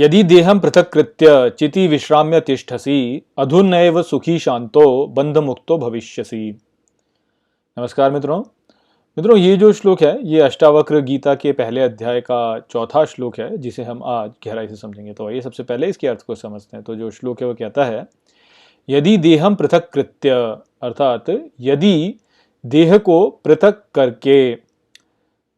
यदि देहं पृथक्कृत्य चिति विश्राम्य तिष्ठसि अधुनैव सुखी शांतो बंध मुक्तो भविष्यसि। नमस्कार मित्रों। ये जो श्लोक है ये अष्टावक्र गीता के पहले अध्याय का चौथा श्लोक है, जिसे हम आज गहराई से समझेंगे। तो आइए सबसे पहले इसके अर्थ को समझते हैं। तो जो श्लोक है वो कहता है, यदि देहं पृथक्कृत्य, अर्थात यदि देह को पृथक करके,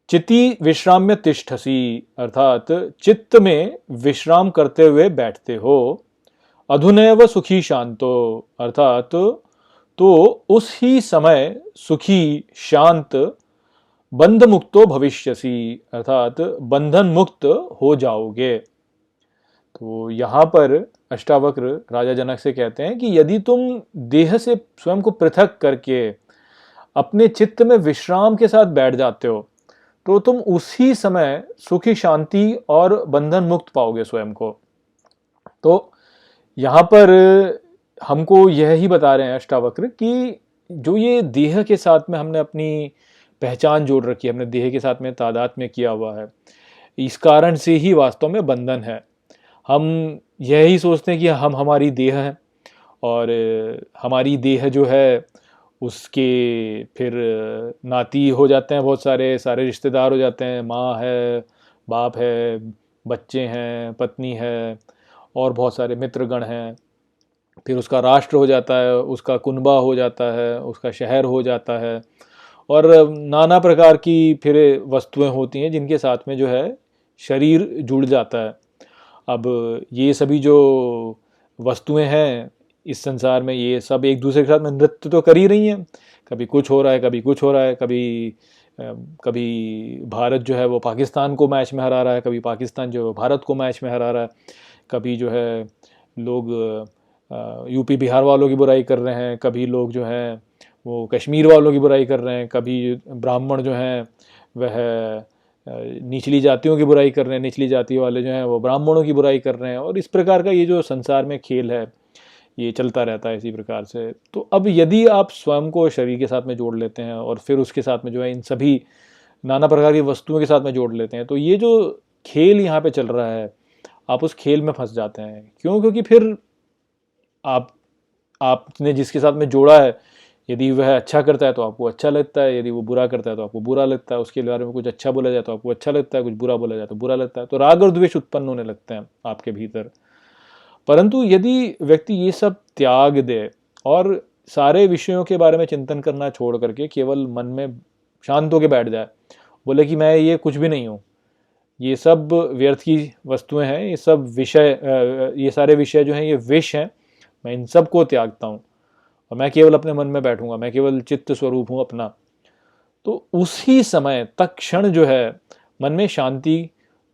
चिति विश्राम्य तिष्ठसि, अर्थात चित्त में विश्राम करते हुए बैठते हो, अधुनैव सुखी शांतो, अर्थात तो उस ही समय सुखी शांत, बंध मुक्तो भविष्यसि, अर्थात बंधन मुक्त हो जाओगे। तो यहाँ पर अष्टावक्र राजा जनक से कहते हैं कि यदि तुम देह से स्वयं को पृथक करके अपने चित्त में विश्राम के साथ बैठ जाते हो, तो तुम उसी समय सुखी शांति और बंधन मुक्त पाओगे स्वयं को। तो यहाँ पर हमको यह ही बता रहे हैं अष्टावक्र कि जो ये देह के साथ में हमने अपनी पहचान जोड़ रखी है, हमने देह के साथ में तादात्म्य किया हुआ है, इस कारण से ही वास्तव में बंधन है। हम यही सोचते हैं कि हम हमारी देह है और हमारी देह जो है उसके फिर नाती हो जाते हैं, बहुत सारे रिश्तेदार हो जाते हैं, माँ है, बाप है, बच्चे हैं, पत्नी है और बहुत सारे मित्रगण हैं। फिर उसका राष्ट्र हो जाता है, उसका कुनबा हो जाता है, उसका शहर हो जाता है और नाना प्रकार की फिर वस्तुएं होती हैं जिनके साथ में जो है शरीर जुड़ जाता है। अब ये सभी जो वस्तुएं हैं इस संसार में, ये सब एक दूसरे के साथ में नृत्य तो कर ही रही हैं। कभी कुछ हो रहा है, कभी कुछ हो रहा है, कभी भारत जो है वो पाकिस्तान को मैच में हरा रहा है, कभी पाकिस्तान जो भारत को मैच में हरा रहा है, कभी जो है लोग यूपी बिहार वालों की बुराई कर रहे हैं, कभी लोग जो हैं वो कश्मीर वालों की बुराई कर रहे हैं, कभी ब्राह्मण जो हैं वह निचली जातियों की बुराई कर रहे हैं, निचली जाति वाले जो हैं वो ब्राह्मणों की बुराई कर रहे हैं। और इस प्रकार का ये जो संसार में खेल है ये चलता रहता है इसी प्रकार से। तो अब यदि आप स्वयं को शरीर के साथ में जोड़ लेते हैं और फिर उसके साथ में जो है इन सभी नाना प्रकार की वस्तुओं के साथ में जोड़ लेते हैं, तो ये जो खेल यहाँ पे चल रहा है आप उस खेल में फंस जाते हैं। क्यों? क्योंकि फिर आपने जिसके साथ में जोड़ा है, यदि वह अच्छा करता है तो आपको अच्छा लगता है, यदि वो बुरा करता है तो आपको बुरा लगता है, उसके बारे में कुछ अच्छा बोला जाए तो आपको अच्छा लगता है, कुछ बुरा बोला जाए तो बुरा लगता है। तो राग और द्वेष उत्पन्न होने लगते हैं आपके भीतर। परंतु यदि व्यक्ति ये सब त्याग दे और सारे विषयों के बारे में चिंतन करना छोड़ करके केवल मन में शांत होकर बैठ जाए, बोले कि मैं ये कुछ भी नहीं हूँ, ये सब व्यर्थ की वस्तुएं हैं, ये सब विषय, ये सारे विषय जो हैं ये विष हैं, मैं इन सब को त्यागता हूँ और मैं केवल अपने मन में बैठूंगा, मैं केवल चित्त स्वरूप हूँ अपना। तो उसी समय तत्क्षण जो है मन में शांति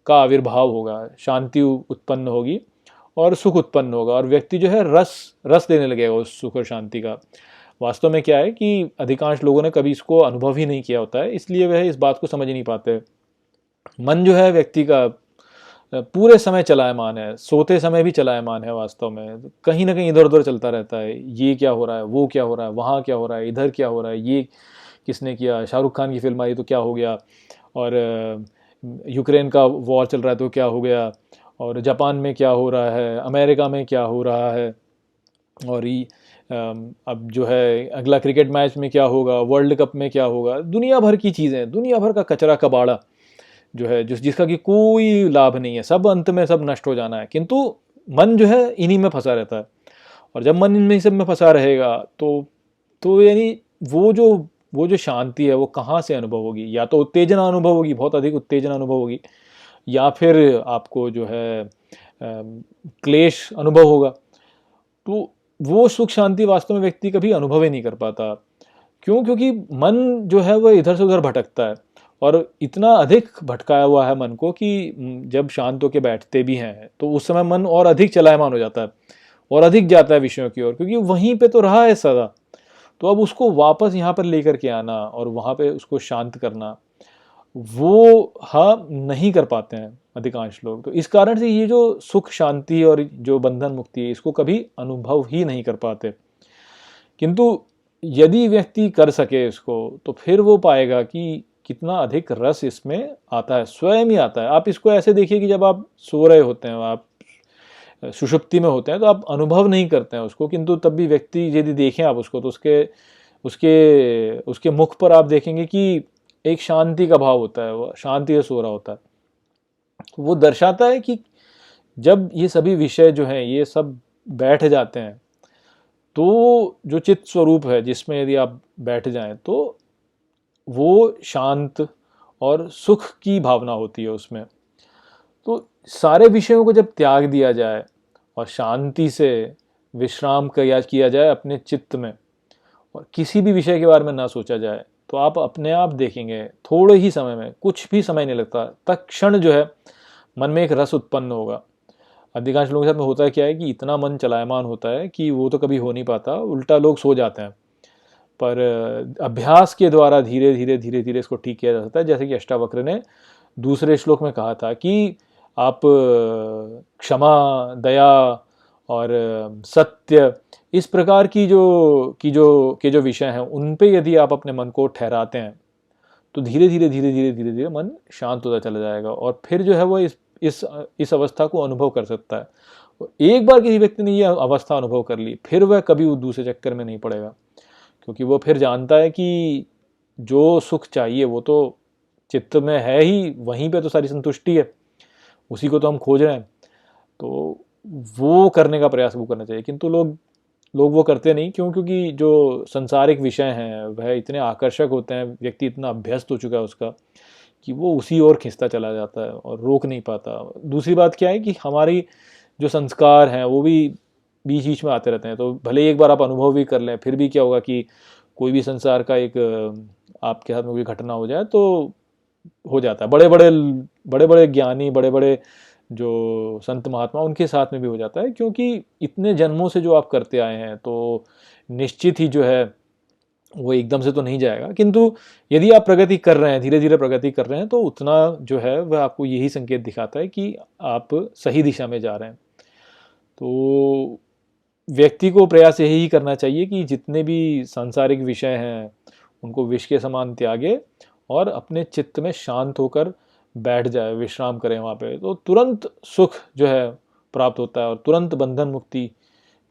का आविर्भाव होगा, शांति उत्पन्न होगी और सुख उत्पन्न होगा और व्यक्ति जो है रस देने लगेगा उस सुख और शांति का। वास्तव में क्या है कि अधिकांश लोगों ने कभी इसको अनुभव ही नहीं किया होता है, इसलिए वह इस बात को समझ नहीं पाते। मन जो है व्यक्ति का पूरे समय चलायमान है, सोते समय भी चलायमान है। वास्तव में कहीं ना कहीं इधर उधर चलता रहता है, ये क्या हो रहा है, वो क्या हो रहा है, वहाँ क्या हो रहा है, इधर क्या हो रहा है, ये किसने किया, शाहरुख खान की फिल्म आई तो क्या हो गया, और यूक्रेन का वॉर चल रहा है तो क्या हो गया, और जापान में क्या हो रहा है, अमेरिका में क्या हो रहा है, और अब जो है अगला क्रिकेट मैच में क्या होगा, वर्ल्ड कप में क्या होगा, दुनिया भर की चीज़ें, दुनिया भर का कचरा कबाड़ा जो है जिसका कि कोई लाभ नहीं है, सब अंत में सब नष्ट हो जाना है। किंतु मन जो है इन्हीं में फंसा रहता है और जब मन इनमें सब में फंसा रहेगा तो यानी वो जो शांति है वो कहाँ से अनुभव होगी? या तो उत्तेजना अनुभव होगी, बहुत अधिक उत्तेजना अनुभव होगी, या फिर आपको जो है क्लेश अनुभव होगा। तो वो सुख शांति वास्तव में व्यक्ति कभी अनुभव ही नहीं कर पाता। क्यों? क्योंकि मन जो है वह इधर से उधर भटकता है और इतना अधिक भटकाया हुआ है मन को कि जब शांत होकर बैठते भी हैं तो उस समय मन और अधिक चलायमान हो जाता है और अधिक जाता है विषयों की ओर, क्योंकि वहीं पे तो रहा है सदा। तो अब उसको वापस यहाँ पर लेकर के आना और वहाँ पे उसको शांत करना, वो हाँ नहीं कर पाते हैं अधिकांश लोग। तो इस कारण से ये जो सुख शांति और जो बंधन मुक्ति है इसको कभी अनुभव ही नहीं कर पाते। किंतु यदि व्यक्ति कर सके इसको तो फिर वो पाएगा कि कितना अधिक रस इसमें आता है, स्वयं ही आता है। आप इसको ऐसे देखिए कि जब आप सो रहे होते हैं, आप सुषुप्ति में होते हैं तो आप अनुभव नहीं करते हैं उसको, किंतु तब भी व्यक्ति यदि देखें आप उसको तो उसके उसके उसके मुख पर आप देखेंगे कि एक शांति का भाव होता है, वो शांति से सो रहा होता है। तो वो दर्शाता है कि जब ये सभी विषय जो हैं ये सब बैठ जाते हैं तो जो चित्त स्वरूप है जिसमें यदि आप बैठ जाएं तो वो शांत और सुख की भावना होती है उसमें। तो सारे विषयों को जब त्याग दिया जाए और शांति से विश्राम किया जाए अपने चित्त में और किसी भी विषय के बारे में ना सोचा जाए, तो आप अपने आप देखेंगे थोड़े ही समय में, कुछ भी समय नहीं लगता, तत्क्षण जो है मन में एक रस उत्पन्न होगा। अधिकांश लोगों के साथ में होता है क्या है कि इतना मन चलायमान होता है कि वो तो कभी हो नहीं पाता, उल्टा लोग सो जाते हैं। पर अभ्यास के द्वारा धीरे धीरे धीरे धीरे इसको ठीक किया जा सकता है। जैसे कि अष्टावक्र ने दूसरे श्लोक में कहा था कि आप क्षमा, दया और सत्य, इस प्रकार की जो विषय हैं उन पे यदि आप अपने मन को ठहराते हैं तो धीरे धीरे धीरे धीरे धीरे धीरे मन शांत होता चला जाएगा और फिर जो है वो इस अवस्था को अनुभव कर सकता है। एक बार किसी व्यक्ति ने यह अवस्था अनुभव कर ली फिर वह कभी उस दूसरे चक्कर में नहीं पड़ेगा, क्योंकि वो फिर जानता है कि जो सुख चाहिए वो तो चित्त में है ही, वहीं पे तो सारी संतुष्टि है, उसी को तो हम खोज रहे हैं। तो वो करने का प्रयास वो करना चाहिए, किंतु लोग वो करते नहीं। क्यों? क्योंकि जो संसारिक विषय हैं वह इतने आकर्षक होते हैं, व्यक्ति इतना अभ्यस्त हो चुका है उसका कि वो उसी ओर खिंचता चला जाता है और रोक नहीं पाता। दूसरी बात क्या है कि हमारी जो संस्कार हैं वो भी बीच बीच में आते रहते हैं, तो भले एक बार आप अनुभव भी कर लें फिर भी क्या होगा कि कोई भी संसार का एक आपके साथ में कोई घटना हो जाए तो हो जाता है। बड़े बड़े ज्ञानी, बड़े बड़े जो संत महात्मा, उनके साथ में भी हो जाता है, क्योंकि इतने जन्मों से जो आप करते आए हैं तो निश्चित ही जो है वो एकदम से तो नहीं जाएगा। किंतु यदि आप प्रगति कर रहे हैं, धीरे धीरे प्रगति कर रहे हैं, तो उतना जो है वह आपको यही संकेत दिखाता है कि आप सही दिशा में जा रहे हैं। तो व्यक्ति को प्रयास यही करना चाहिए कि जितने भी सांसारिक विषय हैं उनको विष के समान त्यागे और अपने चित्त में शांत होकर बैठ जाए, विश्राम करें वहाँ पे, तो तुरंत सुख जो है प्राप्त होता है और तुरंत बंधन मुक्ति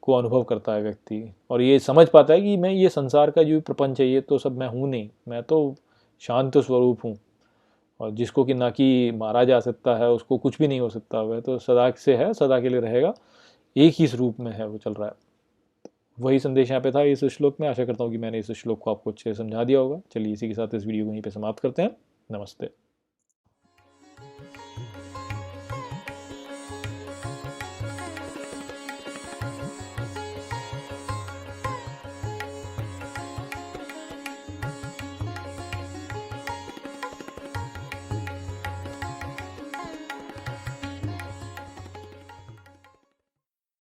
को अनुभव करता है व्यक्ति। और ये समझ पाता है कि मैं ये संसार का जो प्रपंच है ये तो सब मैं हूँ नहीं, मैं तो शांत स्वरूप हूँ, और जिसको कि ना कि मारा जा सकता है, उसको कुछ भी नहीं हो सकता, वह तो सदा से है, सदा के लिए रहेगा, एक ही स्वरूप में है, वो चल रहा है। वही संदेश यहाँ पे था इस श्लोक में। आशा करता हूँ कि मैंने इस श्लोक को आपको अच्छे से समझा दिया होगा। चलिए इसी के साथ इस वीडियो को यहीं पे समाप्त करते हैं। नमस्ते।